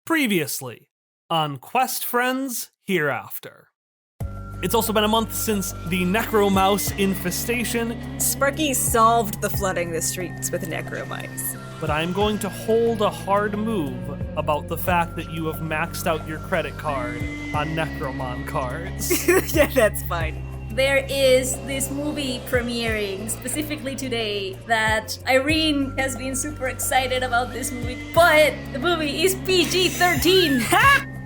Previously on Quest Friends Hereafter. It's also been a month since the Necromouse infestation, Sparky solved the flooding the streets with necromice. but I'm going to hold a hard move about the fact that you have maxed out your credit card on Necromon cards. Yeah, that's fine. There is this movie premiering specifically today that Irene has been super excited about this movie, but the movie is PG-13.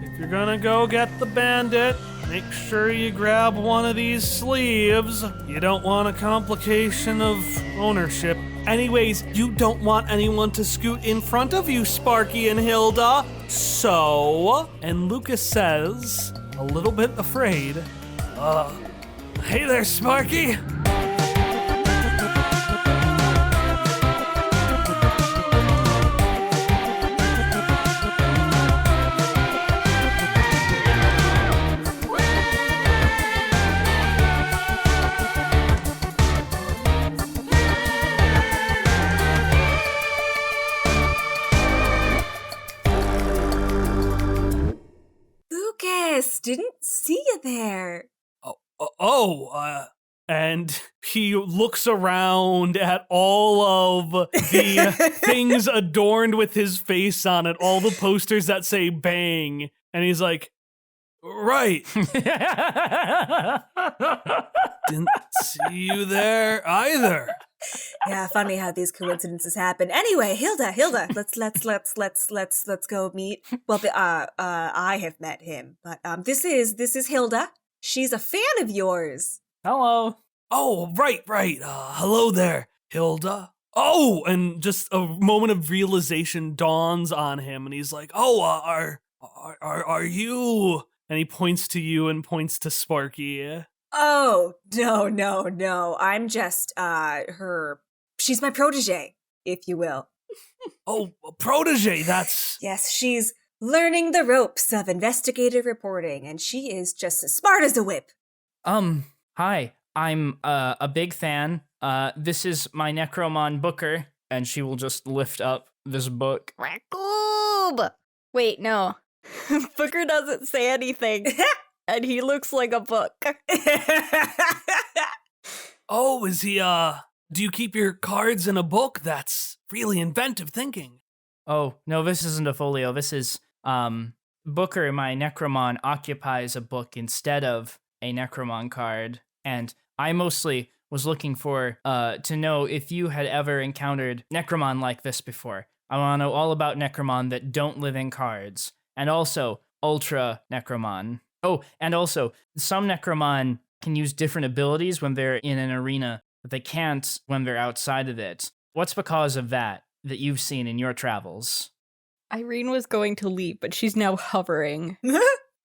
If you're gonna go get the bandit, make sure you grab one of these sleeves. You don't want a complication of ownership. Anyways, you don't want anyone to scoot in front of you, Sparky and Hilda. So, and Lucas says, a little bit afraid, hey there, Sparky. Lucas, didn't see you there. And he looks around at all of the things adorned with his face on it, all the posters that say bang, and he's like, right. Didn't see you there either. Yeah, funny how these coincidences happen. Anyway, Hilda, let's go meet. Well, I have met him, but this is Hilda. She's a fan of yours. Hello. Oh, right. Hello there, Hilda. Oh, and just a moment of realization dawns on him, and he's like, "Oh, are you?" And he points to you and points to Sparky. Oh, no. I'm just her. She's my protege, if you will. Oh, a protege. That's Yes, she's learning the ropes of investigative reporting, and she is just as smart as a whip. Hi. I'm a big fan. This is my Necromon Booker, and she will just lift up this book. Racoob! Wait, no. Booker doesn't say anything, and he looks like a book. Oh, is he, do you keep your cards in a book? That's really inventive thinking. Oh, no, this isn't a folio. This is, Booker, my Necromon, occupies a book instead of a Necromon card, and I mostly was looking for, to know if you had ever encountered Necromon like this before. I want to know all about Necromon that don't live in cards, and also Ultra Necromon. Oh, and also, some Necromon can use different abilities when they're in an arena that they can't when they're outside of it. What's the cause of that you've seen in your travels? Irene was going to leap, but she's now hovering.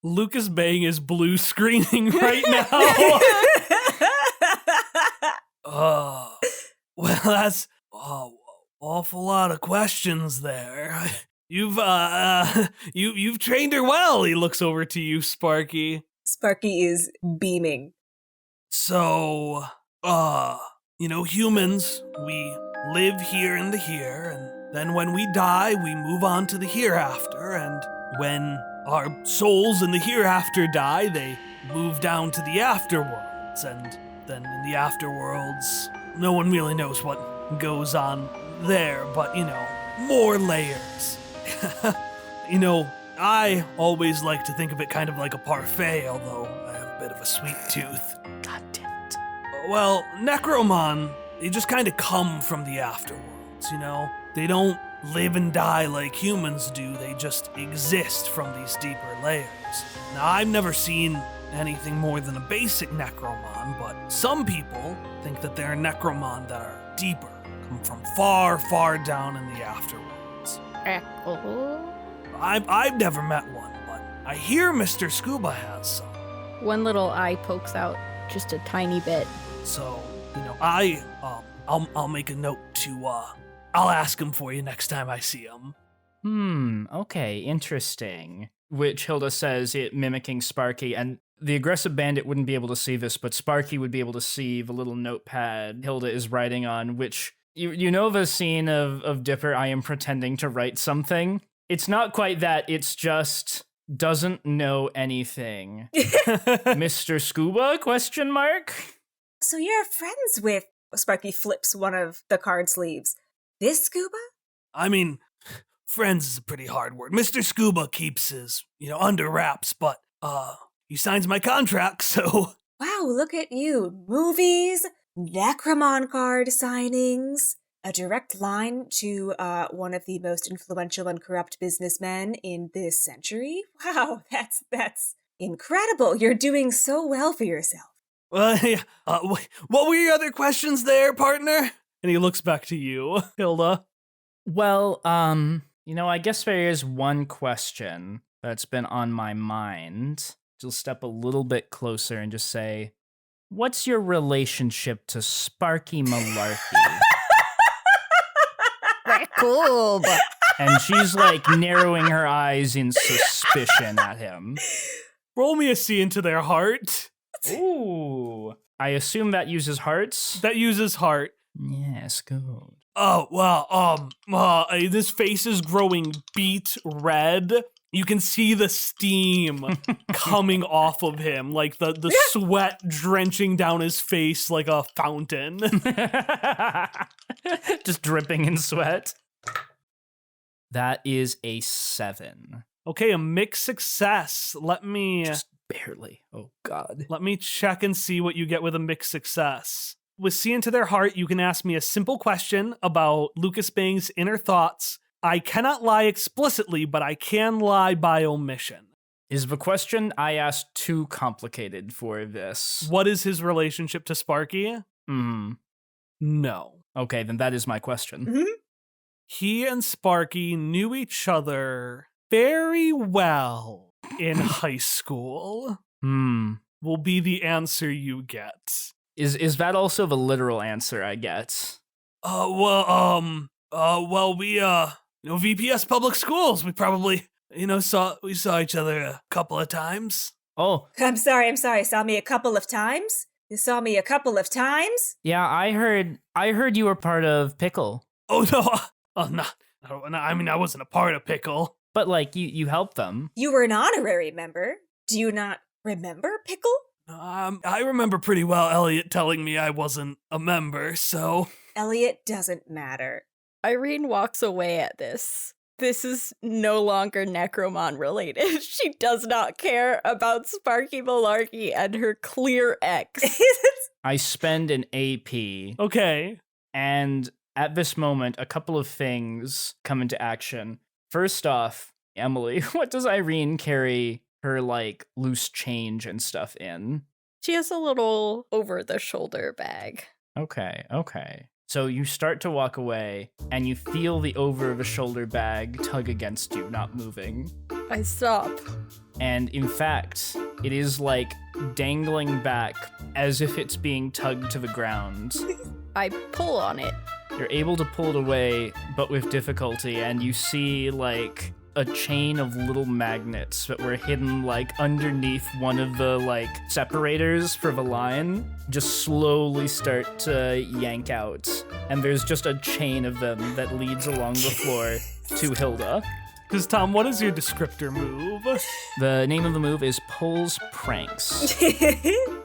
Lucas Bang is blue screening right now. Well, that's awful lot of questions there. You've trained her well. He looks over to you, Sparky. Sparky is beaming. So, humans, we live here in the here, and then when we die, we move on to the hereafter, and when our souls in the hereafter die, they move down to the afterworlds, and then in the afterworlds, no one really knows what goes on there, but, more layers. I always like to think of it kind of like a parfait, although I have a bit of a sweet tooth. God damn it. Well, Necromon, they just kind of come from the afterworlds, They don't live and die like humans do, they just exist from these deeper layers. Now, I've never seen anything more than a basic Necromon, but some people think that there are Necromon that are deeper, come from far, far down in the afterworlds. Racoob? I've never met one, but I hear Mr. Scuba has some. One little eye pokes out, just a tiny bit. So, I'll make a note to, I'll ask him for you next time I see him. Okay, interesting. Which Hilda says, it mimicking Sparky, and the aggressive bandit wouldn't be able to see this, but Sparky would be able to see the little notepad Hilda is writing on, which, you know the scene of Dipper, I am pretending to write something? It's not quite that. It's just doesn't know anything. Mr. Scuba, question mark? So you're friends with... Sparky flips one of the card sleeves. This Scuba? I mean, friends is a pretty hard word. Mr. Scuba keeps his, under wraps, but, he signs my contract, so... Wow, look at you. Movies, Necromon card signings, a direct line to one of the most influential and corrupt businessmen in this century. Wow, that's incredible. You're doing so well for yourself. Yeah, what were your other questions there, partner? And he looks back to you, Hilda. Well, I guess there is one question that's been on my mind. She'll step a little bit closer and just say, what's your relationship to Sparky Malarkey? Cool. And she's like narrowing her eyes in suspicion at him. Roll me a C into their heart. Ooh. I assume that uses hearts? That uses heart. Yes, good. Oh, well, this face is growing beet red. You can see the steam coming off of him, like the sweat drenching down his face like a fountain. Just dripping in sweat. That is a 7. Okay, a mixed success. Let me... Just barely. Oh, God. Let me check and see what you get with a mixed success. With See Into Their Heart, you can ask me a simple question about Lucas Bang's inner thoughts. I cannot lie explicitly, but I can lie by omission. Is the question I asked too complicated for this? What is his relationship to Sparky? No. Okay, then that is my question. Mm-hmm. He and Sparky knew each other very well in high school. Will be the answer you get. Is that also the literal answer I get? Well, we, VPS Public Schools, we probably, saw each other a couple of times. Oh. I'm sorry. Saw me a couple of times? You saw me a couple of times? Yeah, I heard you were part of Pickle. Oh, no. I mean, I wasn't a part of Pickle. But, you helped them. You were an honorary member. Do you not remember Pickle? I remember pretty well Elliot telling me I wasn't a member, so... Elliot doesn't matter. Irene walks away at this. This is no longer Necromon related. She does not care about Sparky Malarkey and her clear ex. I spend an AP. Okay. And at this moment, a couple of things come into action. First off, Emily, what does Irene carry her, loose change and stuff in? She has a little over-the-shoulder bag. Okay. So you start to walk away, and you feel the over-the-shoulder bag tug against you, not moving. I stop. And in fact, it is, dangling back as if it's being tugged to the ground. I pull on it. You're able to pull it away, but with difficulty, and you see, a chain of little magnets that were hidden, underneath one of the, separators for the line, just slowly start to yank out. And there's just a chain of them that leads along the floor to Hilda. Because, Tom, what is your descriptor move? The name of the move is Pulls Pranks.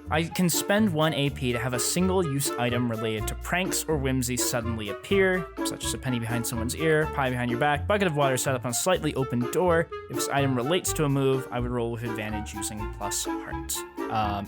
I can spend 1 AP to have a single-use item related to pranks or whimsy suddenly appear, such as a penny behind someone's ear, pie behind your back, bucket of water set up on a slightly open door. If this item relates to a move, I would roll with advantage using plus heart.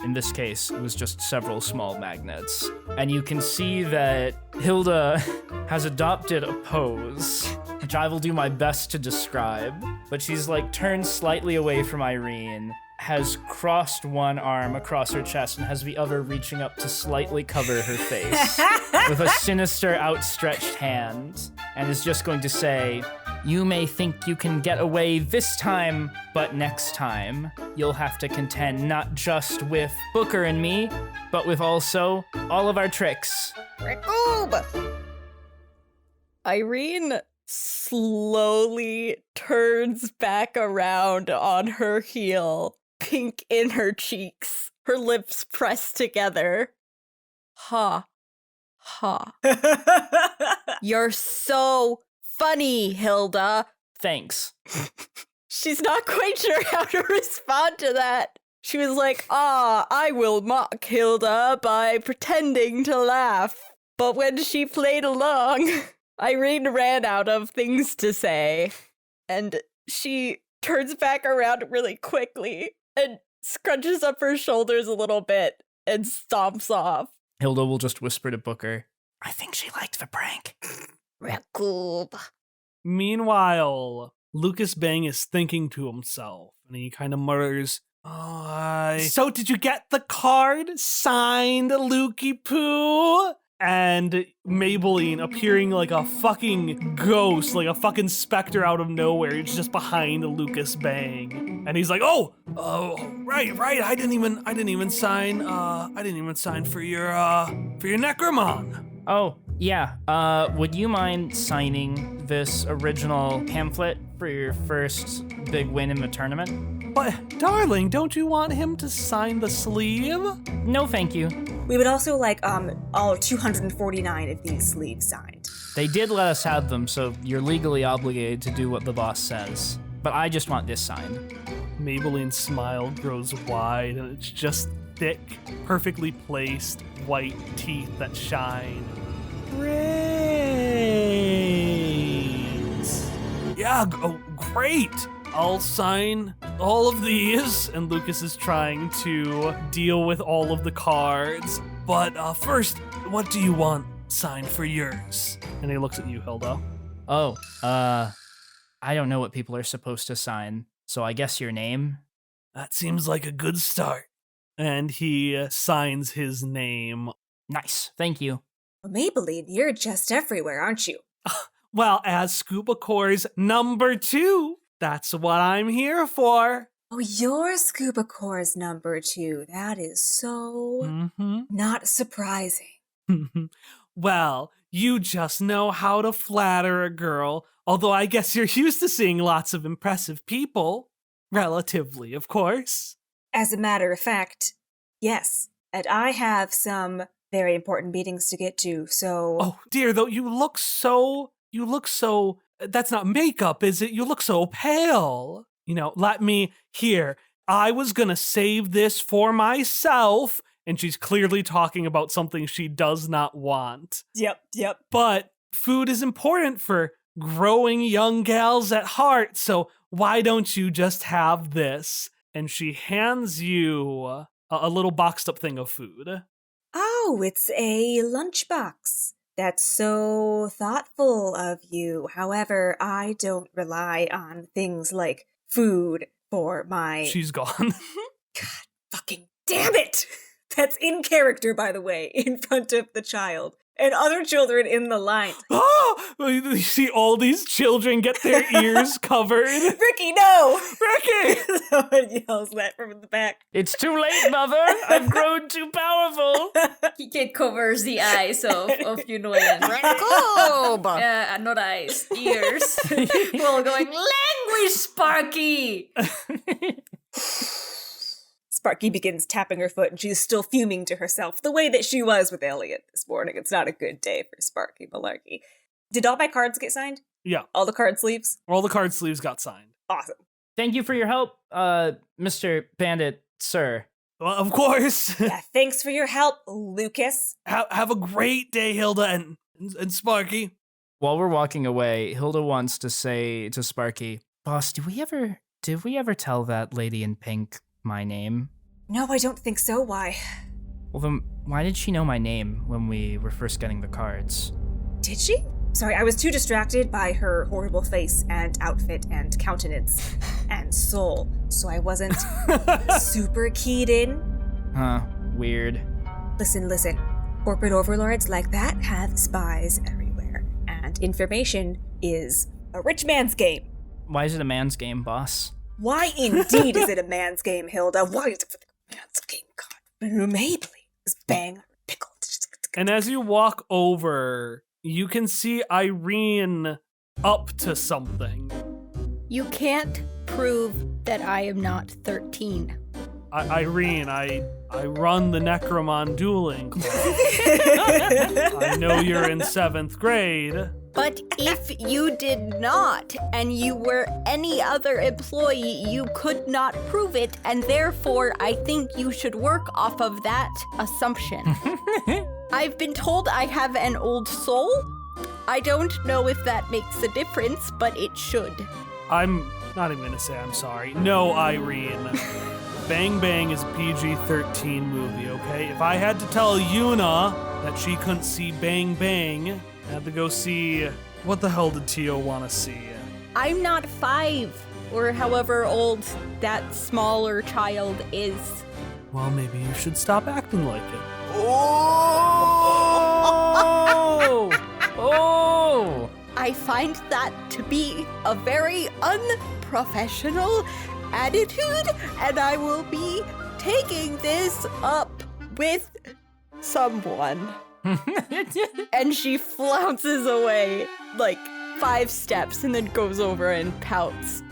In this case, it was just several small magnets. And you can see that Hilda has adopted a pose, which I will do my best to describe, but she's turned slightly away from Irene, has crossed one arm across her chest and has the other reaching up to slightly cover her face with a sinister outstretched hand, and is just going to say, "You may think you can get away this time, but next time you'll have to contend not just with Booker and me, but with also all of our tricks." Irene slowly turns back around on her heel, pink in her cheeks, her lips pressed together. Ha. You're so funny, Hilda. Thanks. She's not quite sure how to respond to that. She was like, I will mock Hilda by pretending to laugh. But when she played along, Irene ran out of things to say. And she turns back around really quickly and scrunches up her shoulders a little bit and stomps off. Hilda will just whisper to Booker, I think she liked the prank. Raccoon. Meanwhile, Lucas Bang is thinking to himself, and he kind of mutters, So did you get the card signed, Lukey Poo? And Maybelline appearing like a fucking ghost, like a fucking specter out of nowhere. It's just behind Lucas Bang. And he's like, right. I didn't even sign for your Necromon. Oh, yeah. Would you mind signing this original pamphlet for your first big win in the tournament? But, darling, don't you want him to sign the sleeve? No, thank you. We would also like all 249 of these sleeves signed. They did let us have them, so you're legally obligated to do what the boss says. But I just want this signed. Maybelline's smile grows wide, and it's just thick, perfectly placed white teeth that shine. Brains. Yeah, great. I'll sign all of these. And Lucas is trying to deal with all of the cards. But first, what do you want signed for yours? And he looks at you, Hilda. I don't know what people are supposed to sign, so I guess your name? That seems like a good start. And he signs his name. Nice, thank you. Well, Maybelline, you're just everywhere, aren't you? Well, as Scuba Core's number 2, that's what I'm here for. Oh, you're Scuba Core's number 2. That is so not surprising. Well, you just know how to flatter a girl, although I guess you're used to seeing lots of impressive people. Relatively, of course. As a matter of fact, yes. And I have some very important meetings to get to, so... Oh, dear, though, you look so... That's not makeup, is it? You look so pale. Let me... Here, I was gonna save this for myself, and she's clearly talking about something she does not want. Yep. But food is important for growing young gals at heart, so why don't you just have this? And she hands you a little boxed up thing of food. Oh, it's a lunchbox. That's so thoughtful of you. However, I don't rely on things like food for my... She's gone. God fucking damn it! That's in character, by the way, in front of the child. And other children in the line. Oh! You see all these children get their ears covered. Ricky, no! Ricky! Someone yells that from the back. It's too late, Mother! I've grown too powerful! Kid covers the eyes of Yunoyan. Not eyes, ears. Well, going, language, Sparky! Sparky begins tapping her foot, and she's still fuming to herself, the way that she was with Elliot this morning. It's not a good day for Sparky Malarkey. Did all my cards get signed? Yeah. All the card sleeves? All the card sleeves got signed. Awesome. Thank you for your help, Mr. Bandit, sir. Well, of course. Yeah, thanks for your help, Lucas. Have a great day, Hilda and Sparky. While we're walking away, Hilda wants to say to Sparky, Boss, did we ever tell that lady in pink my name? No, I don't think so. Why? Well, then why did she know my name when we were first getting the cards? Did she? Sorry, I was too distracted by her horrible face and outfit and countenance and soul, so I wasn't super keyed in. Huh, weird. Listen. Corporate overlords like that have spies everywhere, and information is a rich man's game. Why is it a man's game, boss? Why indeed is it a man's game, Hilda? Why is it a man's game? God, Maybelline is bang pickled. And as you walk over, you can see Irene up to something. You can't prove that I am not 13. Irene, I run the Necromon dueling club. I know you're in 7th grade. But if you did not, and you were any other employee, you could not prove it, and therefore I think you should work off of that assumption. I've been told I have an old soul. I don't know if that makes a difference, but it should. I'm not even gonna say I'm sorry. No, Irene. Bang Bang is a PG-13 movie, okay? If I had to tell Yuna that she couldn't see Bang Bang, I had to go see... What the hell did Tio want to see? I'm not 5, or however old that smaller child is. Well, maybe you should stop acting like it. Oh! Oh! I find that to be a very unprofessional attitude, and I will be taking this up with someone. And she flounces away like 5 steps and then goes over and pouts.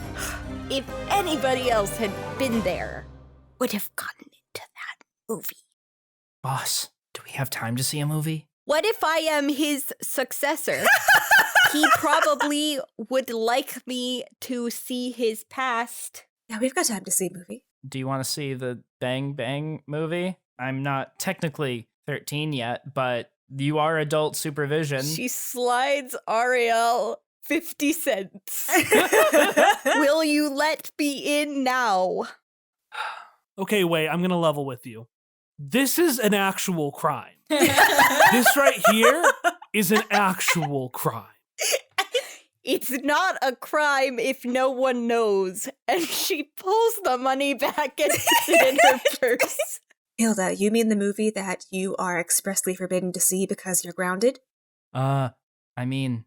If anybody else had been there, would have gotten into that movie. Boss, do we have time to see a movie? What if I am his successor? He probably would like me to see his past. Yeah, we've got time to see a movie. Do you want to see the Bang Bang movie? I'm not technically 13 yet, but you are adult supervision. She slides Ariel 50 cents. Will you let me in now? Okay, wait, I'm gonna level with you. This is an actual crime. This right here is an actual crime. It's not a crime if no one knows. And she pulls the money back and puts it in her purse. Hilda, you mean the movie that you are expressly forbidden to see because you're grounded? I mean,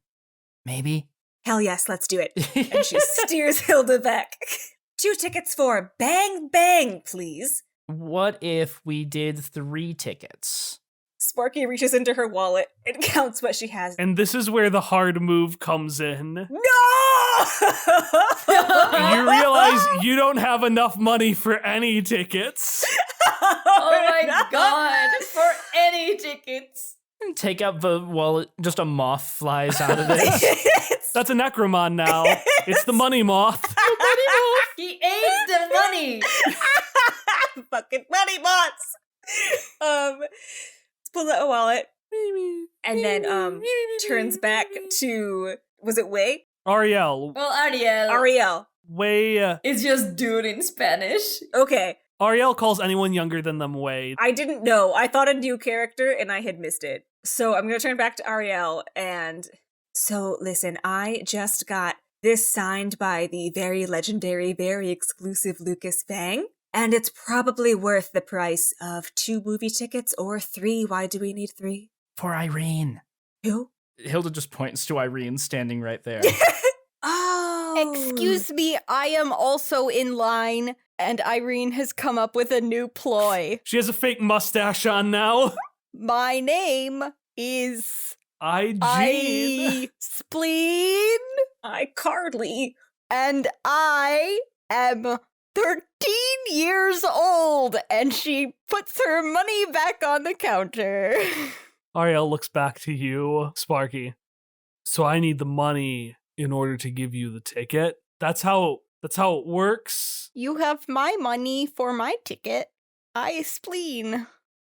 maybe. Hell yes, let's do it. And she steers Hilda back. 2 tickets for Bang Bang, please. What if we did 3 tickets? Sparky reaches into her wallet and counts what she has. And this is where the hard move comes in. No! You realize you don't have enough money for any tickets. Oh my god, for any tickets. Take out the wallet, just a moth flies out of it. That's a Necromon now. It's the money moth. He ate the money. Fucking money bots. Let's pull out a wallet. And then turns back to, was it Wei? Ariel. Well, Ariel Ariel. Wei. is just dude in Spanish. Okay. Ariel calls anyone younger than them Wei. I didn't know. I thought a new character and I had missed it. So I'm going to turn back to Ariel and... So listen, I just got this signed by the very legendary, very exclusive Lucas Fang. And it's probably worth the price of 2 movie tickets or 3. Why do we need 3? For Irene. Who? Hilda just points to Irene standing right there. Oh. Excuse me, I am also in line, and Irene has come up with a new ploy. She has a fake mustache on now. My name is I Spleen, iCardly. and I am 13 years old, and she puts her money back on the counter. Ariel looks back to you, Sparky. So I need the money in order to give you the ticket. That's how it works. You have my money for my ticket. I Spleen.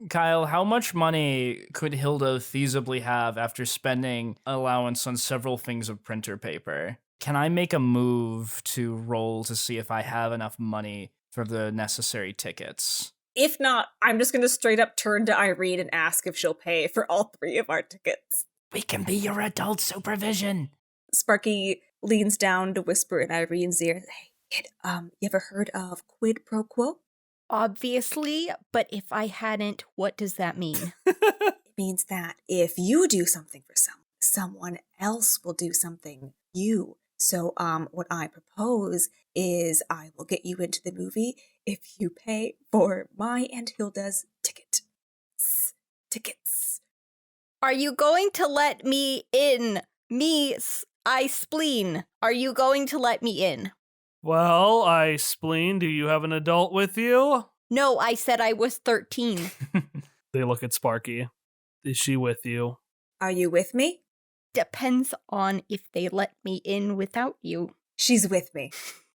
Kyle, how much money could Hilda feasibly have after spending allowance on several things of printer paper? Can I make a move to roll to see if I have enough money for the necessary tickets? If not, I'm just going to straight up turn to Irene and ask if she'll pay for all 3 of our tickets. We can be your adult supervision. Sparky leans down to whisper in Irene's ear, "Hey, kid, you ever heard of quid pro quo?" Obviously, but if I hadn't, what does that mean? It means that if you do something for someone else will do something you. So, what I propose is I will get you into the movie if you pay for my and Hilda's tickets. Are you going to let me in? I Spleen. Are you going to let me in? Well, I Spleen, do you have an adult with you? No, I said I was 13. They look at Sparky. Is she with you? Are you with me? depends on if they let me in without you. She's with me.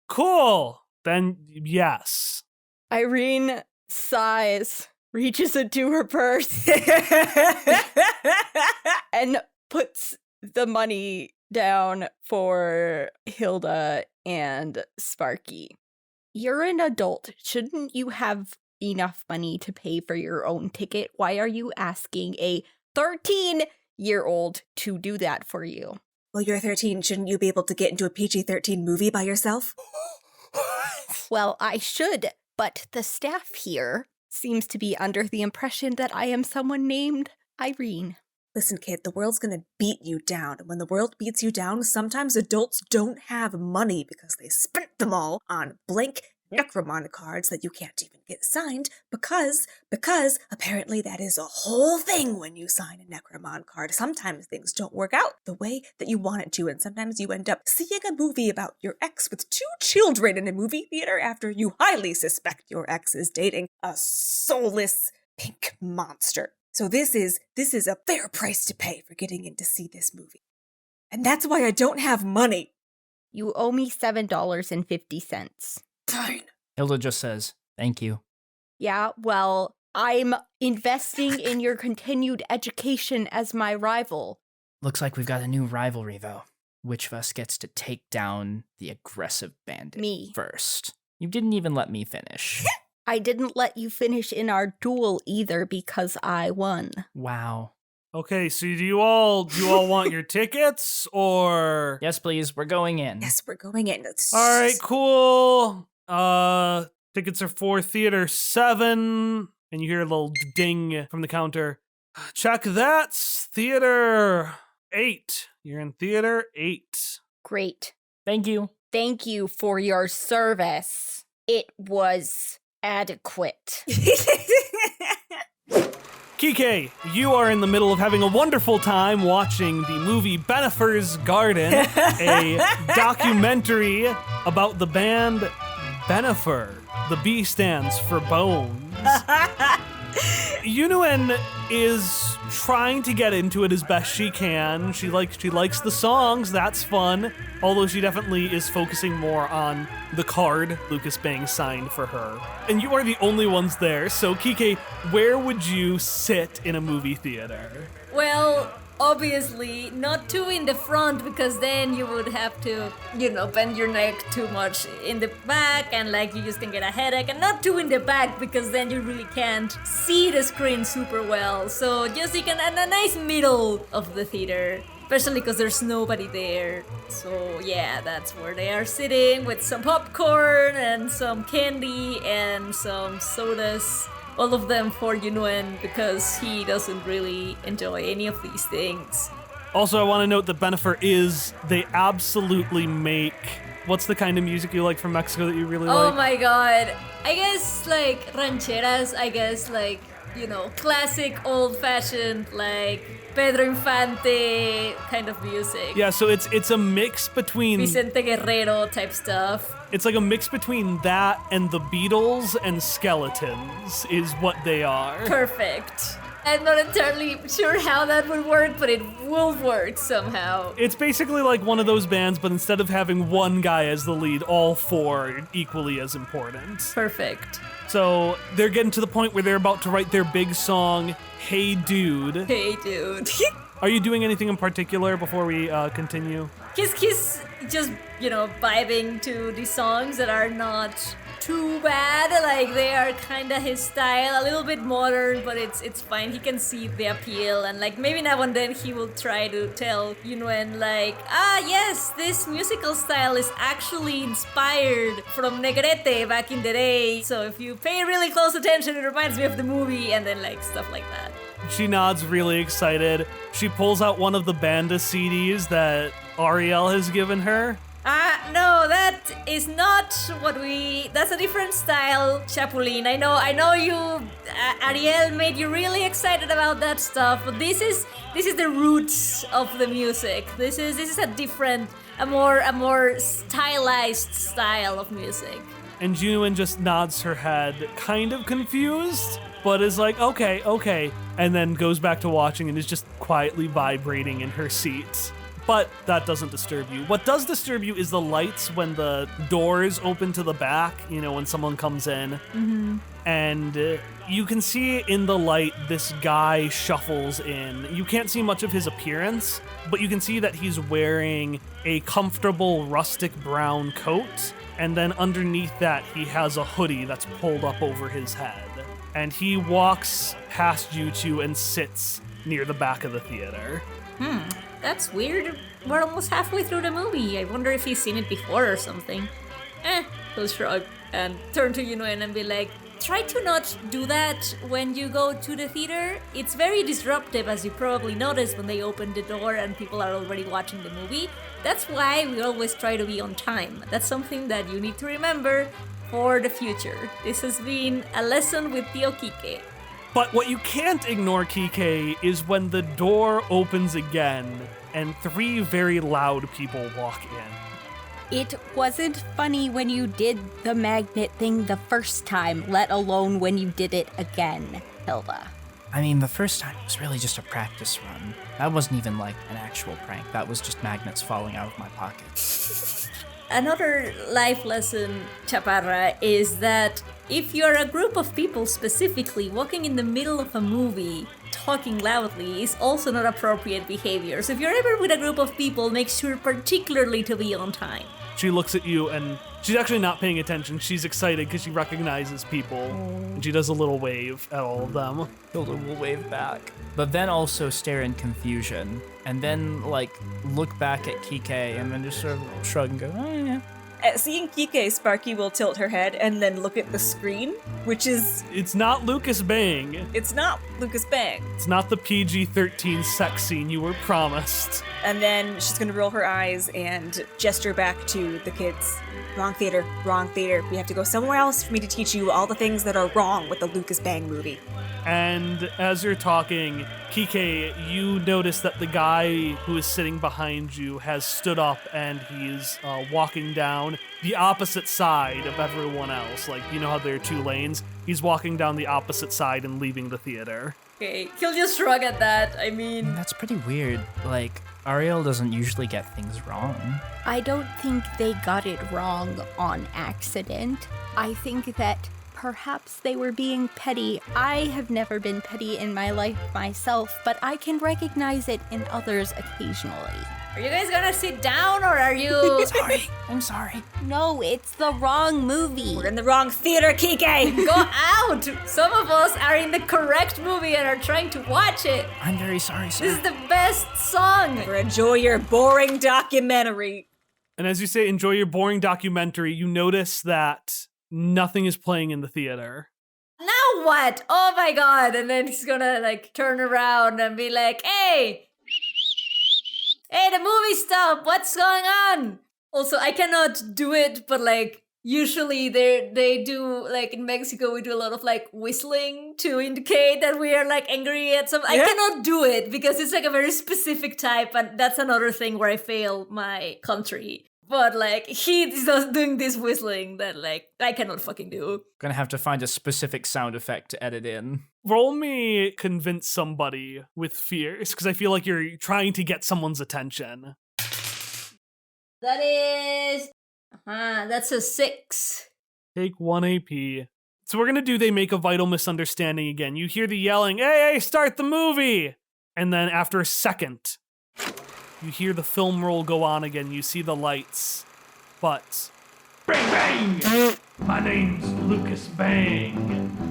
Cool. Then yes. Irene sighs, reaches into her purse, and puts the money down for Hilda and Sparky. You're an adult. Shouldn't you have enough money to pay for your own ticket? Why are you asking a 13-year-old to do that for you? Well, you're 13. Shouldn't you be able to get into a PG-13 movie by yourself? Well, I should, but the staff here seems to be under the impression that I am someone named Irene. Listen, kid, the world's gonna beat you down. And when the world beats you down, sometimes adults don't have money because they spent them all on blank Necromon cards that you can't even get signed because apparently that is a whole thing when you sign a Necromon card. Sometimes things don't work out the way that you want it to, and sometimes you end up seeing a movie about your ex with 2 children in a movie theater after you highly suspect your ex is dating a soulless pink monster. So this is a fair price to pay for getting in to see this movie. And that's why I don't have money. You owe me $7.50. Fine. Hilda just says, thank you. Yeah, well, I'm investing in your continued education as my rival. Looks like we've got a new rivalry, though. Which of us gets to take down the aggressive bandit Me. first? You didn't even let me finish. I didn't let you finish in our duel either because I won. Wow. Okay, so do you all want your tickets or? Yes, please. We're going in. Yes, we're going in. All right, cool. Tickets are for Theater 7, and you hear a little ding from the counter. Check that. Theater 8. You're in Theater 8. Great. Thank you. Thank you for your service. It was adequate. Kike, you are in the middle of having a wonderful time watching the movie Bennifer's Garden, a documentary about the band Bennifer. The B stands for Bones. Yunuen is trying to get into it as best she can. She likes the songs, that's fun. Although she definitely is focusing more on the card Lucas Bang signed for her. And you are the only ones there, so Kike, where would you sit in a movie theater? Well, obviously not too in the front because then you would have to, bend your neck too much in the back and you just can get a headache, and not too in the back because then you really can't see the screen super well. So just you can at a nice middle of the theater, especially because there's nobody there. So yeah, that's where they are sitting with some popcorn and some candy and some sodas. All of them for Yunuen because he doesn't really enjoy any of these things. Also, I want to note that Bennifer they absolutely make... What's the kind of music you like from Mexico that you really like? Oh my god. I guess rancheras, classic old-fashioned, Pedro Infante kind of music. Yeah, so it's a mix between... Vicente Guerrero type stuff. It's like a mix between that and the Beatles and Skeletons is what they are. Perfect. I'm not entirely sure how that would work, but it will work somehow. It's basically like one of those bands, but instead of having one guy as the lead, all 4 are equally as important. Perfect. So they're getting to the point where they're about to write their big song, Hey Dude. Hey dude. Are you doing anything in particular before we continue? He's just, vibing to these songs that are not too bad. They are kind of his style, a little bit modern, but it's fine. He can see the appeal, and maybe now and then he will try to tell Yunuen yes, this musical style is actually inspired from Negrete back in the day. So if you pay really close attention, it reminds me of the movie, and then stuff like that. She nods really excited. She pulls out one of the Banda CDs that Ariel has given her. No, that is not that's a different style, Chapulin. I know you, Ariel made you really excited about that stuff, but this is the roots of the music. This is a more stylized style of music. And Junuen just nods her head, kind of confused. but is like, okay, and then goes back to watching and is just quietly vibrating in her seat. But that doesn't disturb you. What does disturb you is the lights when the doors open to the back, when someone comes in. Mm-hmm. And you can see in the light this guy shuffles in. You can't see much of his appearance, but you can see that he's wearing a comfortable rustic brown coat. And then underneath that, he has a hoodie that's pulled up over his head. And he walks past you two and sits near the back of the theater. That's weird. We're almost halfway through the movie. I wonder if he's seen it before or something. He'll shrug and turn to Yunuen and be like, try to not do that when you go to the theater. It's very disruptive, as you probably noticed when they open the door and people are already watching the movie. That's why we always try to be on time. That's something that you need to remember for the future. This has been a lesson with Tio Kike. But what you can't ignore, Kike, is when the door opens again and 3 very loud people walk in. It wasn't funny when you did the magnet thing the first time, let alone when you did it again, Hilda. I mean, the first time was really just a practice run. That wasn't even like an actual prank. That was just magnets falling out of my pocket. Another life lesson, Chaparra, is that if you're a group of people specifically walking in the middle of a movie, talking loudly is also not appropriate behavior. So if you're ever with a group of people, make sure particularly to be on time. She looks at you and she's actually not paying attention. She's excited because she recognizes people. And she does a little wave at all of them. Hilda will wave back. But then also stare in confusion. And then, look back at Kike and then just sort of shrug and go, oh, yeah. Seeing Kike, Sparky will tilt her head and then look at the screen, which is... It's not Lucas Bang. It's not Lucas Bang. It's not the PG-13 sex scene you were promised. And then she's gonna roll her eyes and gesture back to the kids. Wrong theater, wrong theater. We have to go somewhere else for me to teach you all the things that are wrong with the Lucas Bang movie. And as you're talking, Kike, you notice that the guy who is sitting behind you has stood up and he's walking down the opposite side of everyone else. You know how there are 2 lanes? He's walking down the opposite side and leaving the theater. Okay, he'll just shrug at that. I mean... That's pretty weird. Ariel doesn't usually get things wrong. I don't think they got it wrong on accident. I think that perhaps they were being petty. I have never been petty in my life myself, but I can recognize it in others occasionally. Are you guys gonna sit down or are you... I'm sorry. No, it's the wrong movie. We're in the wrong theater, Kike! Go out! Some of us are in the correct movie and are trying to watch it. I'm very sorry, sir. This is the best song. Or enjoy your boring documentary. And as you say, enjoy your boring documentary, you notice that nothing is playing in the theater. Now what? Oh my god. And then he's gonna turn around and be like, hey, the movie stopped. What's going on? Also, I cannot do it, but usually they do, in Mexico, we do a lot of whistling to indicate that we are angry at something. Yeah. I cannot do it because it's a very specific type, and that's another thing where I fail my country. But he's just doing this whistling that I cannot fucking do. Gonna have to find a specific sound effect to edit in. Roll me convince somebody with fears, because I feel like you're trying to get someone's attention. That is... that's a 6. Take 1 AP. So we're gonna do They Make a Vital Misunderstanding again. You hear the yelling, hey, start the movie! And then after a second, you hear the film roll go on again. You see the lights. But... Bang, bang! My name's Lucas Bang,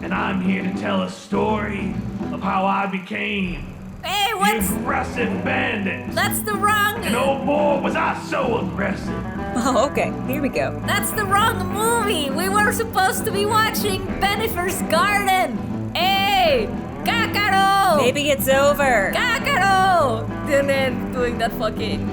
and I'm here to tell a story of how I became Hey, the what's... aggressive bandit. That's the wrong... And oh boy, was I so aggressive. Oh, okay. Here we go. That's the wrong movie! We were supposed to be watching Bennifer's Garden! Hey! Kakaro! Maybe it's over. Kakaro! And then doing that fucking...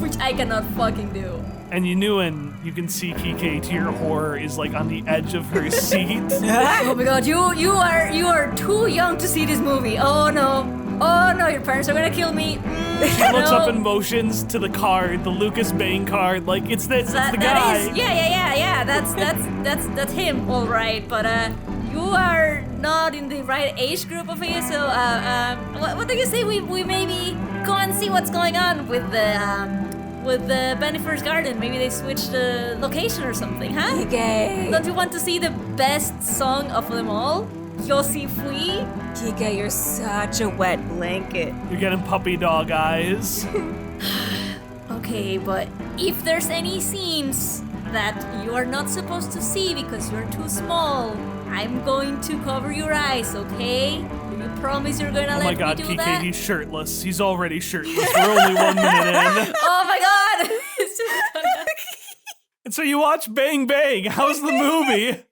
which I cannot fucking do. And you can see Kike, to your horror, is on the edge of her seat. Oh my god, you are too young to see this movie. Oh no, your parents are gonna kill me. She looks up and motions to the card, the Lucas Bane card, it's the guy. Yeah. That's him, all right. But you are not in the right age group of it, so what do you say we maybe go and see what's going on with the Bennifer's garden? Maybe they switched the location or something, huh? Kike. Don't you want to see the best song of them all? Yossi Fui? Kike, you're such a wet blanket. You're getting puppy dog eyes. Okay, but if there's any scenes that you are not supposed to see because you're too small, I'm going to cover your eyes, okay? Do you promise you're gonna Oh let my god, me do Kike, that? he's shirtless. He's already shirtless. We're only 1 minute in. Oh my god! It's just gonna... And so you watch Bang Bang. How's the movie?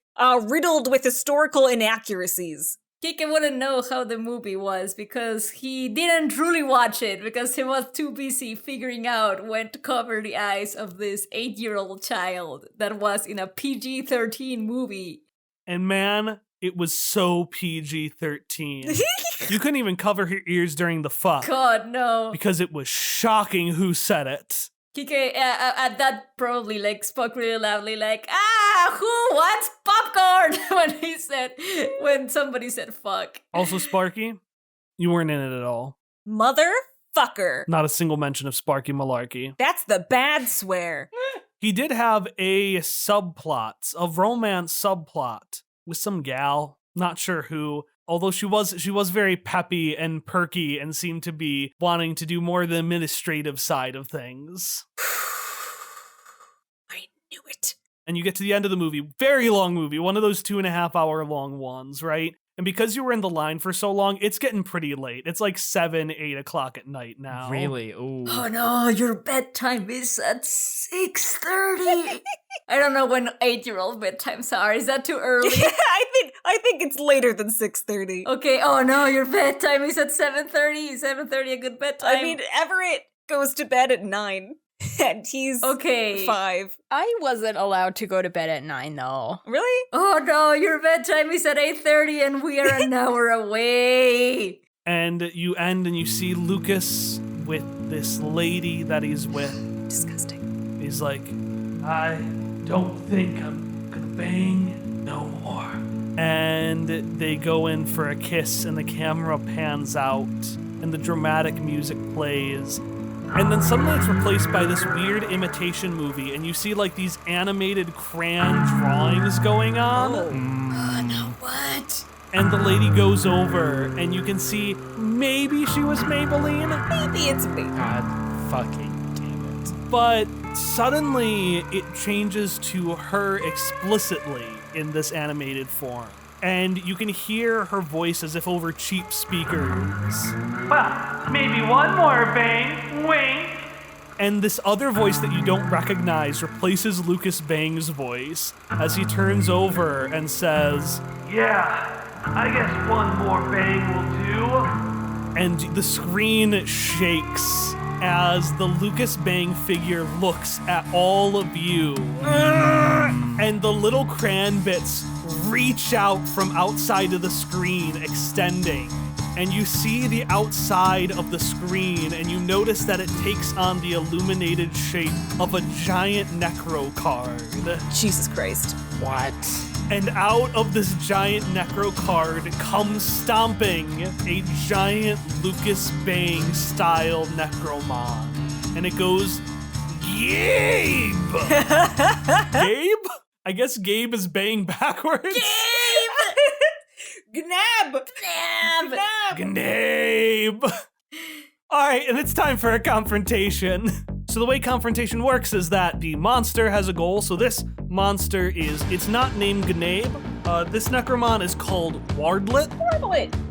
Riddled with historical inaccuracies. Kike wouldn't know how the movie was because he didn't truly watch it because he was too busy figuring out when to cover the eyes of this 8-year-old child that was in a PG-13 movie. And man, it was so PG-13. You couldn't even cover her ears during the fuck. God, no. Because it was shocking who said it. Kike at that probably like spoke really loudly like, who wants popcorn? when somebody said fuck. Also, Sparky, you weren't in it at all. Motherfucker. Not a single mention of Sparky Malarkey. That's the bad swear. He did have a subplot, a romance subplot with some gal, not sure who. Although she was very peppy and perky and seemed to be wanting to do more of the administrative side of things. I knew it. And you get to the end of the movie, very long movie, one of those 2.5 hour long ones, right? And because you were in the line for so long, it's getting pretty late. It's like 7, 8 o'clock at night now. Really? Ooh. Oh no, your bedtime is at 6:30. I don't know when 8-year-old bedtimes are. Is that too early? I think it's later than 6:30. Okay, oh no, your bedtime is at 7:30. 7:30 a good bedtime? I mean, Everett goes to bed at 9, and he's okay. 5. I wasn't allowed to go to bed at 9, though. Really? Oh no, your bedtime is at 8:30 and we are an hour away. And you end and you see Lucas with this lady that he's with. Disgusting. He's like, I don't think I'm gonna bang no more. And they go in for a kiss and the camera pans out and the dramatic music plays. And then suddenly it's replaced by this weird imitation movie and you see like these animated crayon drawings going on. Oh no, what? And the lady goes over and you can see maybe she was Maybelline. Maybe it's me. God fucking damn it. But suddenly it changes to her explicitly in this animated form. And you can hear her voice as if over cheap speakers. Well, maybe one more bang, wink. And this other voice that you don't recognize replaces Lucas Bang's voice as he turns over and says, yeah, I guess one more bang will do. And the screen shakes as the Lucas Bang figure looks at all of you. And the little crayon bits reach out from outside of the screen, extending. And you see the outside of the screen, and you notice that it takes on the illuminated shape of a giant necro card. Jesus Christ. What? And out of this giant necro card comes stomping a giant Lucas Bang style necromon. And it goes, Gabe! Gabe? I guess Gabe is Bang backwards. Gnab! Gabe! Alright, and it's time for a confrontation. So the way confrontation works is that the monster has a goal. So this monster it's not named Gnabe. This Necromon is called Wardlet.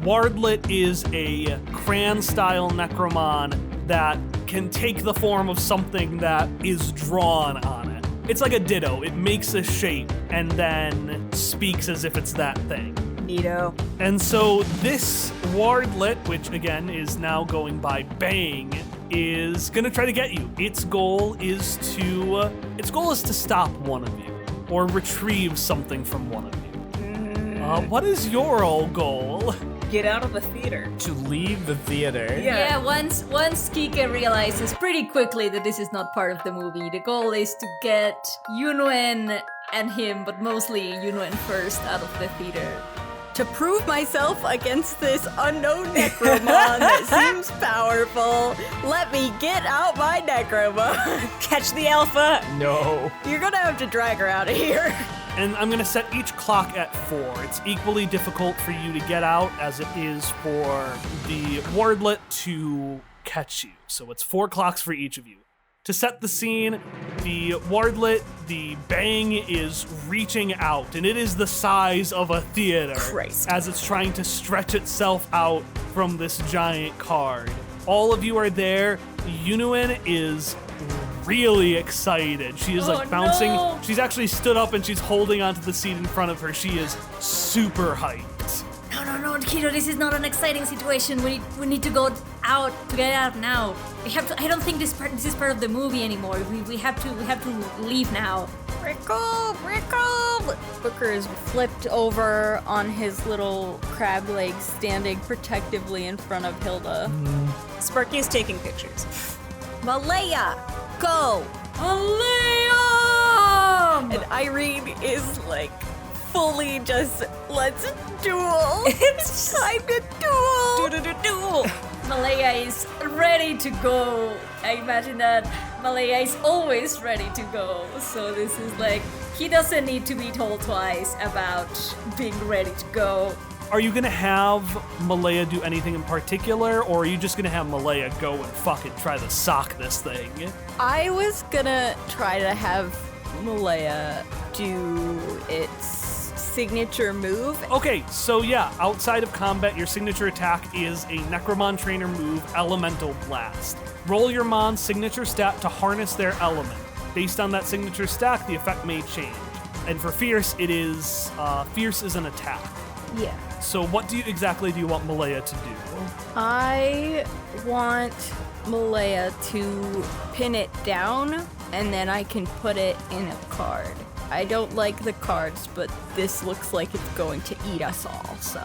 Wardlet is a crayon-style Necromon that can take the form of something that is drawn on it. It's like a ditto. It makes a shape and then speaks as if it's that thing. Neato. And so this Wardlet, which again is now going by Bang, is gonna try to get you. Its goal is to stop one of you or retrieve something from one of you. What is your old goal? Get out of the theater. To leave the theater? Yeah, once Kike realizes pretty quickly that this is not part of the movie, the goal is to get Yunuen and him, but mostly Yunuen first, out of the theater. to prove myself against this unknown Necromon that seems powerful, let me get out my Necromon. Catch the alpha! No. You're gonna have to drag her out of here. And I'm gonna set each clock at 4. It's equally difficult for you to get out as it is for the wardlet to catch you. So it's 4 clocks for each of you. To set the scene, the wardlet, the bang is reaching out, and it is the size of a theater Christ. as it's trying to stretch itself out from this giant card. All of you are there. Yunuin is really excited. She is like bouncing. No. She's actually stood up and she's holding onto the seat in front of her. She is super hyped. No, Kiro, this is not an exciting situation. We need to go out, to get out now. We have to. I don't think this is part of the movie anymore. We have to leave now. Rickle! Booker is flipped over on his little crab legs, standing protectively in front of Hilda. Sparky is taking pictures. Malaya, go! Liam! And Irene is like fully just, let's duel. It's time to duel. Malaya is ready to go. I imagine that Malaya is always ready to go. So this is like, he doesn't need to be told twice about being ready to go. Are you gonna have Malaya do anything in particular, or are you just gonna have Malaya go and fucking try to sock this thing? I was gonna try to have Malaya do its signature move. Okay, so yeah, outside of combat, your signature attack is a Necromon trainer move, Elemental Blast. Roll your Mon's signature stat to harness their element. Based on that signature stat, the effect may change. And for Fierce, it is, Fierce is an attack. Yeah. So what exactly do you want Malaya to do? I want Malaya to pin it down, and then I can put it in a card. I don't like the cards, but this looks like it's going to eat us all, so...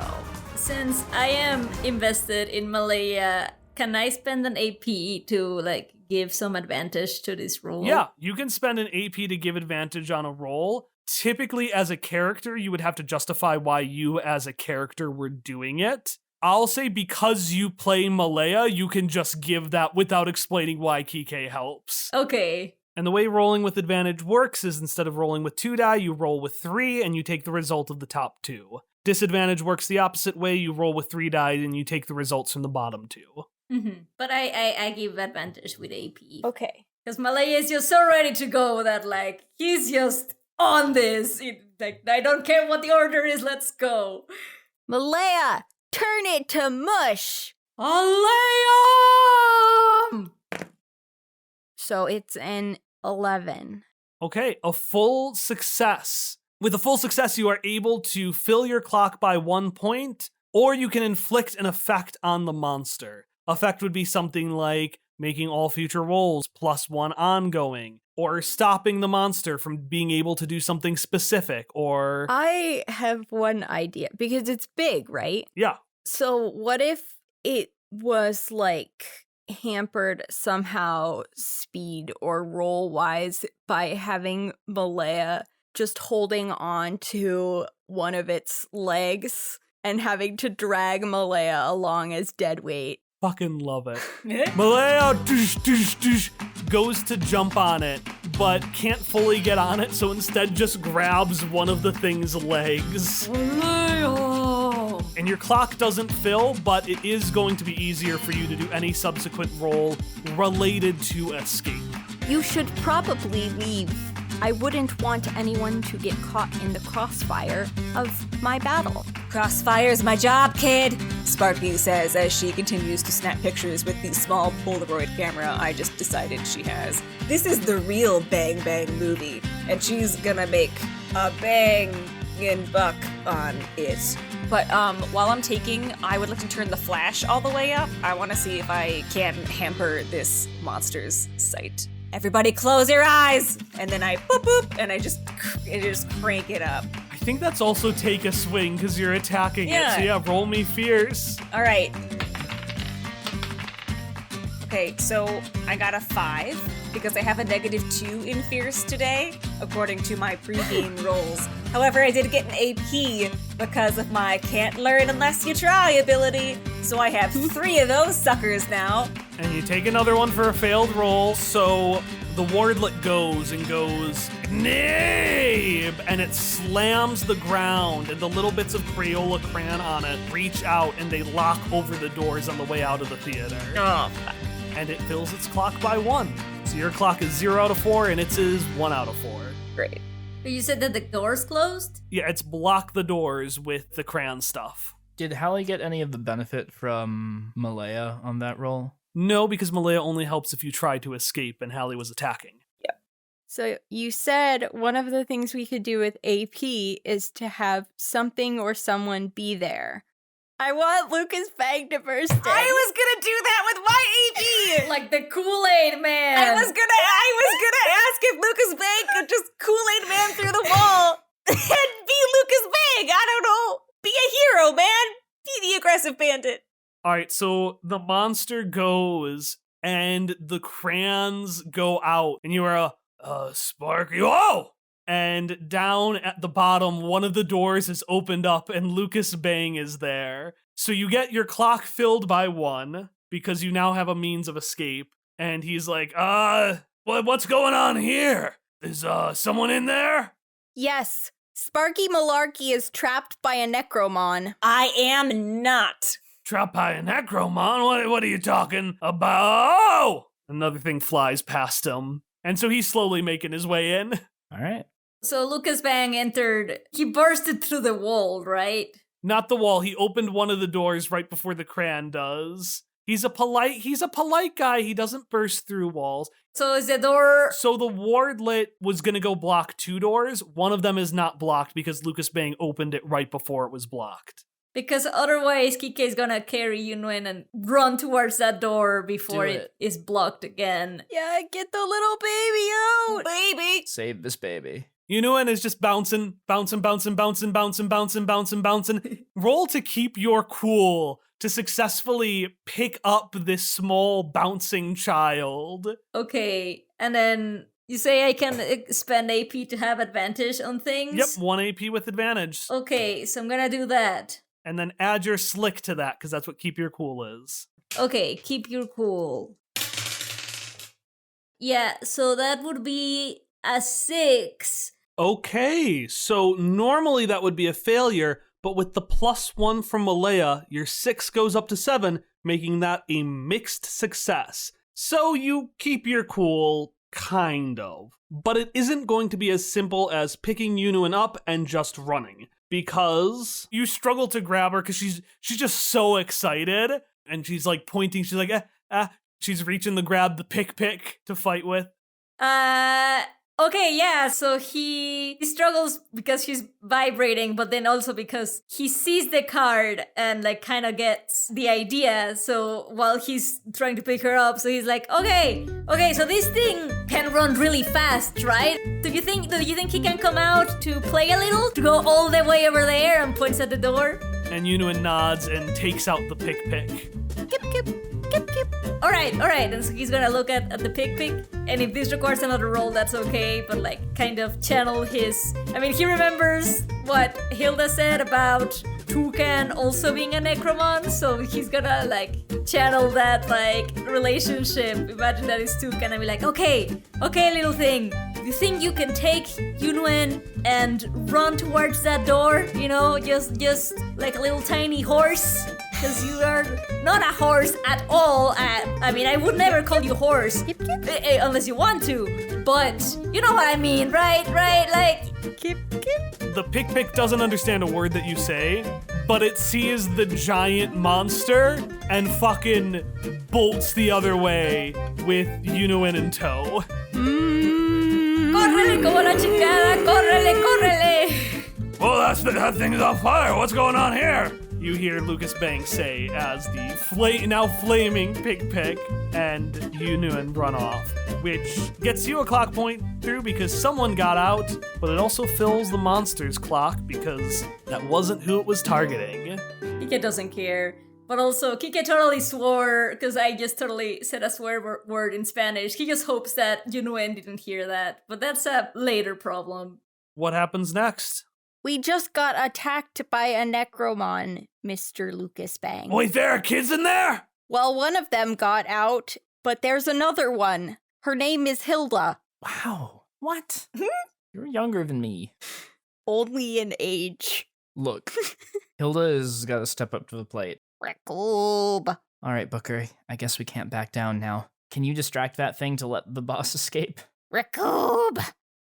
Since I am invested in Malaya, can I spend an AP to like give some advantage to this roll? Yeah, you can spend an AP to give advantage on a roll. Typically, as a character, you would have to justify why you as a character were doing it. I'll say because you play Malaya, you can just give that without explaining why Kike helps. Okay. And the way rolling with advantage works is instead of rolling with 2 die, you roll with 3 and you take the result of the top 2. Disadvantage works the opposite way. You roll with 3 die and you take the results from the bottom 2. Mm-hmm. But I give advantage with AP. Okay. Because Malaya is just so ready to go that like, he's just on this. Like, I don't care what the order is, let's go. Malaya, turn it to mush! Alayam! So it's an 11. Okay, a full success. With a full success, you are able to fill your clock by 1 point, or you can inflict an effect on the monster. Effect would be something like making all future rolls +1 ongoing, or stopping the monster from being able to do something specific, or... I have one idea, because it's big, right? Yeah. So what if it was like hampered somehow speed or roll wise by having Malaya just holding on to one of its legs and having to drag Malaya along as dead weight? Fucking love it. Malaya goes to jump on it, but can't fully get on it, so instead just grabs one of the thing's legs. And your clock doesn't fill, but it is going to be easier for you to do any subsequent roll related to escape. You should probably leave. I wouldn't want anyone to get caught in the crossfire of my battle. Crossfire's my job, kid, Sparky says as she continues to snap pictures with the small Polaroid camera I just decided she has. This is the real Bang Bang movie, and she's gonna make a bangin' buck on it. But while I'm taking, I would like to turn the flash all the way up. I want to see if I can hamper this monster's sight. Everybody close your eyes! And then I boop boop, and I just crank it up. I think that's also take a swing because you're attacking it. So yeah, roll me fierce. All right. Okay, so I got a 5 because I have a -2 in fierce today, according to my pre-game rolls. However, I did get an AP because of my can't learn unless you try ability. So I have 3 of those suckers now. And you take another one for a failed roll, so the wardlet goes, Nabe! And it slams the ground, and the little bits of Crayola crayon on it reach out, and they lock over the doors on the way out of the theater. Oh. And it fills its clock by 1. So your clock is 0 out of 4, and its is 1 out of 4. Great. But you said that the door's closed? Yeah, it's blocked the doors with the crayon stuff. Did Hallie get any of the benefit from Malaya on that roll? No, because Malaya only helps if you try to escape, and Hallie was attacking. So you said one of the things we could do with AP is to have something or someone be there. I want Lucas Bang to burst in. I was gonna do that with my AP! Like the Kool-Aid Man. I was gonna ask if Lucas Bang could just Kool-Aid Man through the wall and be Lucas Bang. I don't know. Be a hero, man. Be the aggressive bandit. All right, so the monster goes, and the crayons go out, and you are Sparky. Oh! And down at the bottom, one of the doors is opened up, and Lucas Bang is there. So you get your clock filled by 1, because you now have a means of escape. And he's like, what's going on here? Is someone in there? Yes, Sparky Malarkey is trapped by a Necromon. I am not. Trapped by a Necromon? What are you talking about? Oh! Another thing flies past him. And so he's slowly making his way in. All right. So Lucas Bang entered, he bursted through the wall, right? Not the wall. He opened one of the doors right before the crayon does. He's a polite guy. He doesn't burst through walls. So is the door... So the wardlet was going to go block 2 doors. One of them is not blocked because Lucas Bang opened it right before it was blocked. Because otherwise Kike is gonna carry Yunwen and run towards that door before Do it is blocked again. Yeah, get the little baby out! Baby. Save this baby. Yunuen is just bouncing. Roll to keep your cool to successfully pick up this small bouncing child. Okay, and then you say I can spend AP to have advantage on things? Yep, 1 AP with advantage. Okay, so I'm gonna do that. And then add your slick to that, because that's what keep your cool is. Okay, keep your cool. Yeah, so that would be a 6. Okay, so normally that would be a failure, but with the +1 from Malaya, your 6 goes up to 7, making that a mixed success. So you keep your cool, kind of. But it isn't going to be as simple as picking Yunuen up and just running. Because you struggle to grab her because she's just so excited. And she's like pointing, she's like, she's reaching to grab the pick to fight with. Okay, yeah, so he struggles because she's vibrating, but then also because he sees the card and like kind of gets the idea. So while he's trying to pick her up, so he's like, okay, so this thing can run really fast, right? Do you think he can come out to play a little? To go all the way over there and points at the door? And Yunuen nods and takes out the pick. Kip, kip, kip, kip. All right. And so he's gonna look at the pick. And if this requires another roll, that's okay. But like kind of channel his... I mean, he remembers what Hilda said about Toucan also being a Necromon. So he's gonna like channel that like relationship. Imagine that it's Toucan and be like, okay, little thing. You think you can take Yunuen and run towards that door? You know, just like a little tiny horse? Because you are not a horse at all. I mean, I would never call you horse. Unless you want to. But you know what I mean, right? Like, Kip. The pick doesn't understand a word that you say, but it sees the giant monster and fucking bolts the other way with Yunuen in tow. Córrele como la chingada, córrele. Oh, that thing is on fire. What's going on here? You hear Lucas Bang say as the now flaming pick and Yunuen run off, which gets you a clock point through because someone got out, but it also fills the monster's clock because that wasn't who it was targeting. Kike doesn't care. But also, Kike totally swore, because I just totally said a swear word in Spanish. He just hopes that Yunuen didn't hear that. But that's a later problem. What happens next? We just got attacked by a necromon, Mr. Lucas Bang. Wait, there are kids in there? Well, one of them got out, but there's another one. Her name is Hilda. Wow. What? You're younger than me. Only in age. Look, Hilda has got to step up to the plate. Racoob. All right, Booker, I guess we can't back down now. Can you distract that thing to let the boss escape? Racoob.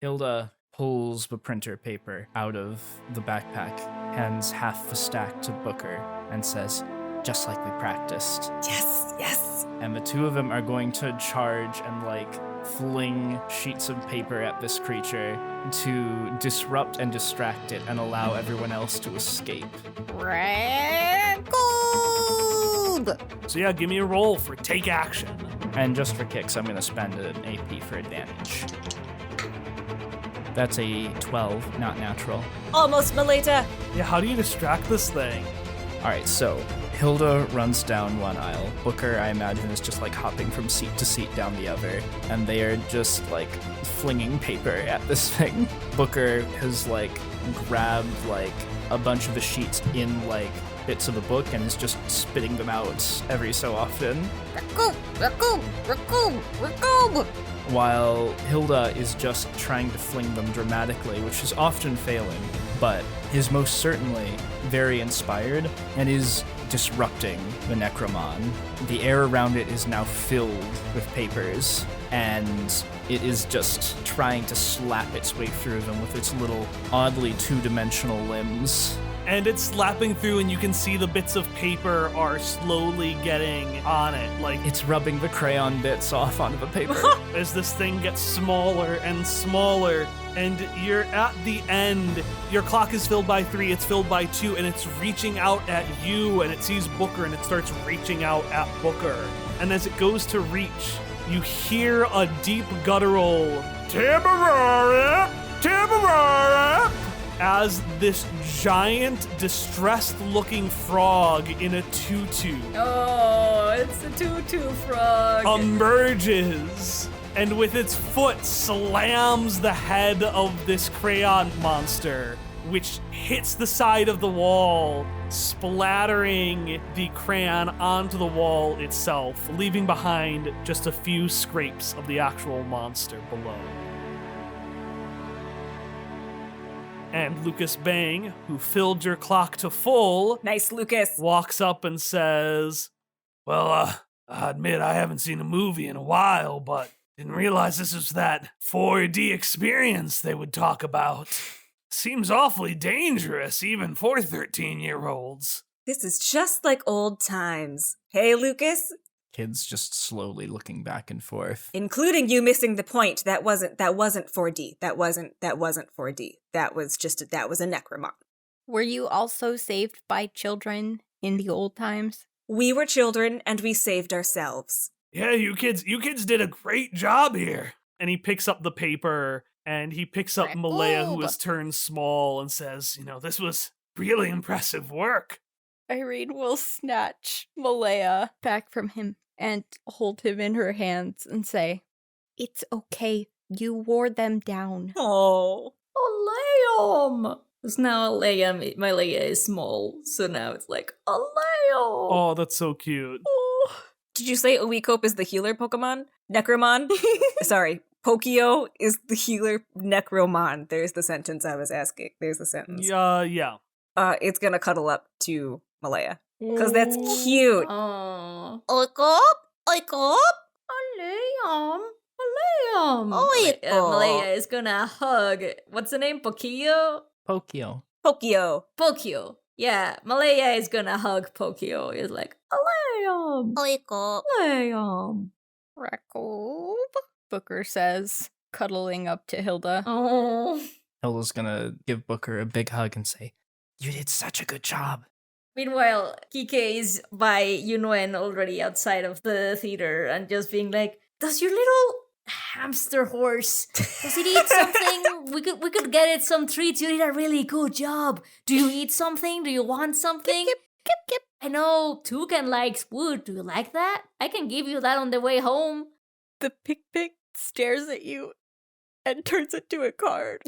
Hilda pulls the printer paper out of the backpack, hands half the stack to Booker, and says, just like we practiced. Yes, yes. And the two of them are going to charge and, fling sheets of paper at this creature to disrupt and distract it and allow everyone else to escape. Racoob. So yeah, give me a roll for take action. And just for kicks, I'm going to spend an AP for advantage. That's a 12, not natural. Almost, Melita. Yeah, how do you distract this thing? All right, so Hilda runs down one aisle. Booker, I imagine, is just hopping from seat to seat down the other, and they are just flinging paper at this thing. Booker has grabbed a bunch of the sheets in bits of the book and is just spitting them out every so often. Racoob. Racoob. Racoob. Racoob. While Hilda is just trying to fling them dramatically, which is often failing, but is most certainly very inspired and is disrupting the Necromon. The air around it is now filled with papers, and it is just trying to slap its way through them with its little oddly two-dimensional limbs. And it's slapping through, and you can see the bits of paper are slowly getting on it. It's rubbing the crayon bits off onto the paper. As this thing gets smaller and smaller, and you're at the end. Your clock is filled by 3, it's filled by 2, and it's reaching out at you, and it sees Booker, and it starts reaching out at Booker. And as it goes to reach, you hear a deep guttural, Timberara! Timberara! As this giant, distressed-looking frog in a tutu Oh, it's a tutu frog. emerges, and with its foot slams the head of this crayon monster, which hits the side of the wall, splattering the crayon onto the wall itself, leaving behind just a few scrapes of the actual monster below. And Lucas Bang, who filled your clock to full, Nice, Lucas. walks up and says, Well, I admit I haven't seen a movie in a while, but didn't realize this was that 4D experience they would talk about. Seems awfully dangerous, even for 13-year-olds. This is just like old times. Hey, Lucas. Kids just slowly looking back and forth. Including you missing the point. That wasn't 4D. That wasn't 4D. That was a necromon. Were you also saved by children in the old times? We were children and we saved ourselves. Yeah, you kids did a great job here. And he picks up the paper, and he picks up Malaya, who has turned small, and says, this was really impressive work. Irene will snatch Malaya back from him and hold him in her hands and say, It's okay. You wore them down. Oh. Liam. Because now Malaya is small, so now it's Liam. Oh, that's so cute. Did you say Uwecope is the healer Pokemon? Necromon? Sorry. Pokio is the healer Necromon. There's the sentence I was asking. There's the sentence. Yeah. It's gonna cuddle up to Malaya. Because that's cute. Oh. Oikop. Liam. Malaya is gonna hug. What's the name? Pokio? Pokio. Pokio. Yeah, Malaya is gonna hug Pokio. He's like, Liam. Oikop. Liam. Racoob, Booker says, cuddling up to Hilda. Oh. Hilda's gonna give Booker a big hug and say, You did such a good job. Meanwhile, Kike is by Yunuen already outside of the theater and just being like, does your little hamster horse, does it eat something? we could get it some treats. You did a really good job. Do you eat something? Do you want something? Kip. I know Toucan likes wood. Do you like that? I can give you that on the way home. The pick stares at you and turns it to a card.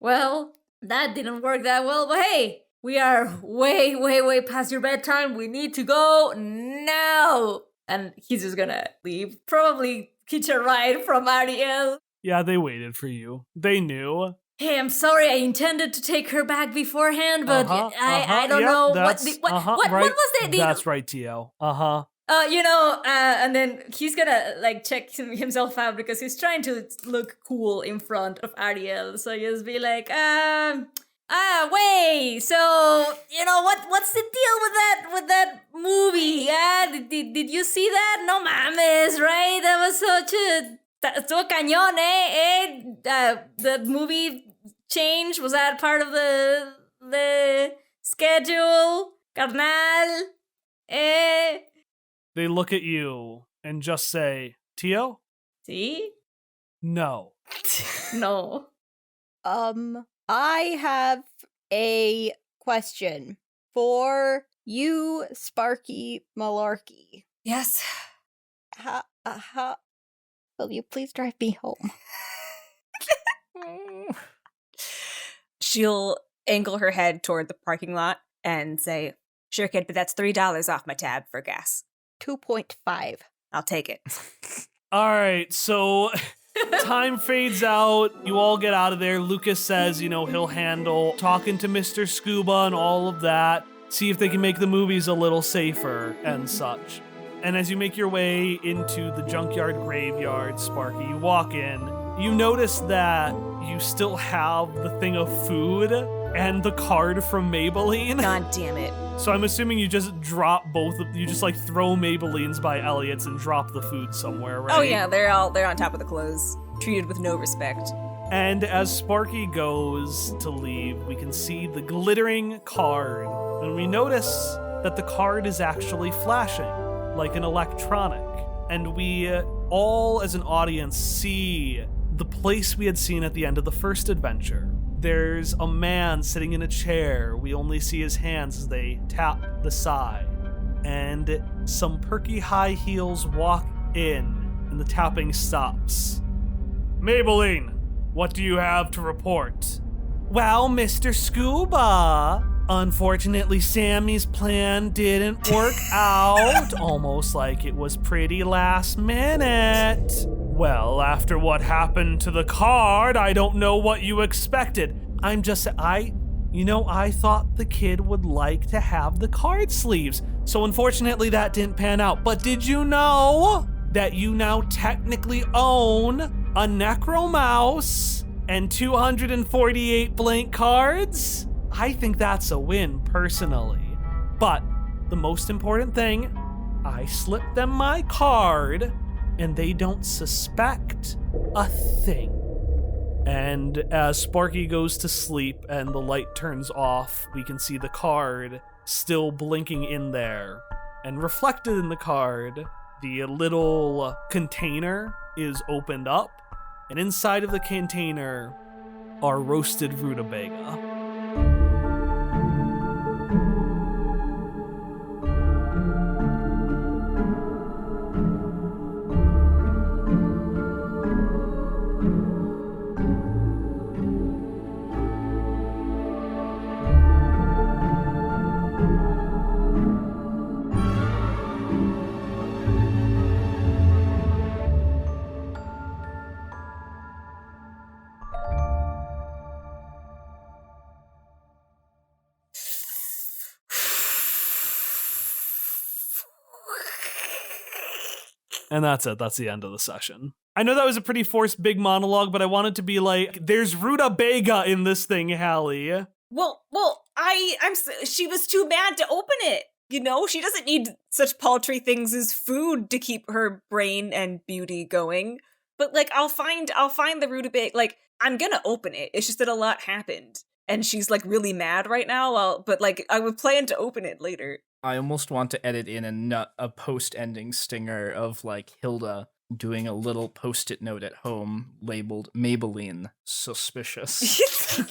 Well, that didn't work that well, but hey, we are way, way, way past your bedtime. We need to go now. And he's just gonna leave. Probably catch a ride from Ariel. Yeah, they waited for you. They knew. Hey, I'm sorry. I intended to take her back beforehand, but I don't Yep, know what that's- what right. was the That's right, Tio. and then he's gonna like check himself out because he's trying to look cool in front of Ariel. So just be like, wait. So what's the deal with that movie? Did you see that? No mames, right? That was such a estuvo cañón, the movie change, was that part of the schedule, carnal? They look at you and just say, Tio? See? No. No. I have a question for you, Sparky Malarkey. Yes. How will you please drive me home? She'll angle her head toward the parking lot and say, "Sure, kid, but that's $3 off my tab for gas. 2.5. I'll take it." All right, so time fades out. You all get out of there. Lucas says, he'll handle talking to Mr. Scuba and all of that. See if they can make the movies a little safer and such. And as you make your way into the junkyard graveyard, Sparky, you walk in. You notice that you still have the thing of food and the card from Maybelline. God damn it. So I'm assuming you just drop both of you, just like throw Maybellines by Elliot's and drop the food somewhere, right? Oh yeah, they're on top of the clothes, treated with no respect. And as Sparky goes to leave, we can see the glittering card. And we notice that the card is actually flashing like an electronic. And we all as an audience see the place we had seen at the end of the first adventure. There's a man sitting in a chair. We only see his hands as they tap the side. And some perky high heels walk in, and the tapping stops. Maybelline, what do you have to report? Well, Mr. Scuba, unfortunately Sammy's plan didn't work out, almost like it was pretty last minute. Well, after what happened to the card, I don't know what you expected. I thought the kid would like to have the card sleeves, so unfortunately that didn't pan out. But did you know that you now technically own a Necro Mouse and 248 blank cards? I think that's a win, personally. But the most important thing, I slipped them my card, and they don't suspect a thing. And as Sparky goes to sleep and the light turns off, we can see the card still blinking in there. And reflected in the card, the little container is opened up, and inside of the container are roasted rutabaga. And that's it. That's the end of the session. I know that was a pretty forced big monologue, but I wanted to be like, there's rutabaga in this thing, Hallie. Well, she was too mad to open it. She doesn't need such paltry things as food to keep her brain and beauty going. But I'll find the rutabaga. I'm gonna open it. It's just that a lot happened, and she's really mad right now. But I would plan to open it later. I almost want to edit in a post-ending stinger of Hilda doing a little post-it note at home labeled Maybelline suspicious.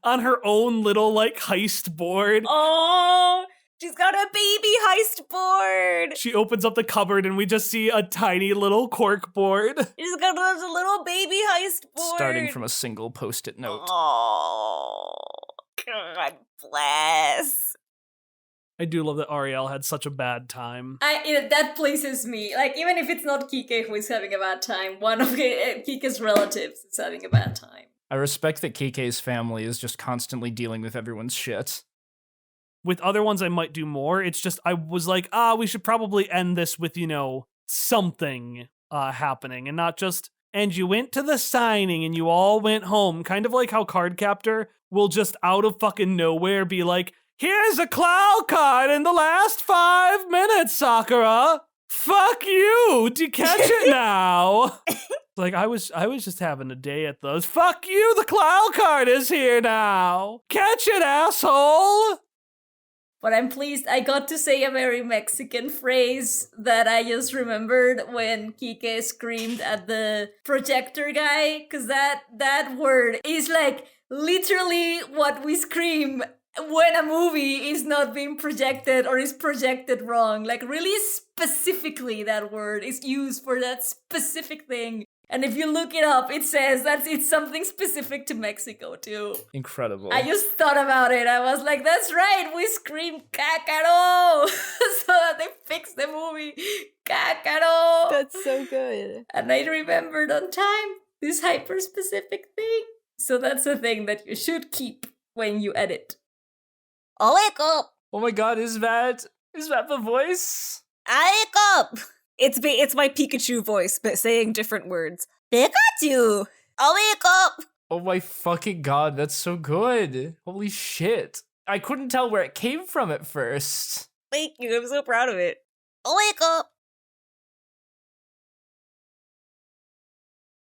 On her own little heist board. Oh, She's got a baby heist board. She opens up the cupboard and we just see a tiny little cork board. She's got a little baby heist board. Starting from a single post-it note. Oh, God bless. I do love that Ariel had such a bad time. That pleases me. Like, even if it's not Kike who is having a bad time, one of Kike's relatives is having a bad time. I respect that Kike's family is just constantly dealing with everyone's shit. With other ones, I might do more. It's just, I was like, we should probably end this with, something happening and not just, and you went to the signing and you all went home. Kind of like how Cardcaptor will just out of fucking nowhere be like, here's a cloud card in the last 5 minutes, Sakura. Fuck you. Do you catch it now? Like, I was just having a day at those. Fuck you. The cloud card is here now. Catch it, asshole. But I'm pleased I got to say a very Mexican phrase that I just remembered when Kike screamed at the projector guy, because that word is like literally what we scream when a movie is not being projected or is projected wrong. Like, really specifically that word is used for that specific thing. And if you look it up, it says that it's something specific to Mexico too. Incredible. I just thought about it. I was like, that's right, we scream "Cácaro" so that they fix the movie. Cácaro. That's so good. And I remembered on time this hyper-specific thing. So that's a thing that you should keep when you edit. Oh, wake up! Oh my god, is that the voice? I wake up! It's my Pikachu voice, but saying different words. Pikachu! I'll wake up! Oh my fucking god, that's so good. Holy shit. I couldn't tell where it came from at first. Thank you, I'm so proud of it. I'll wake up!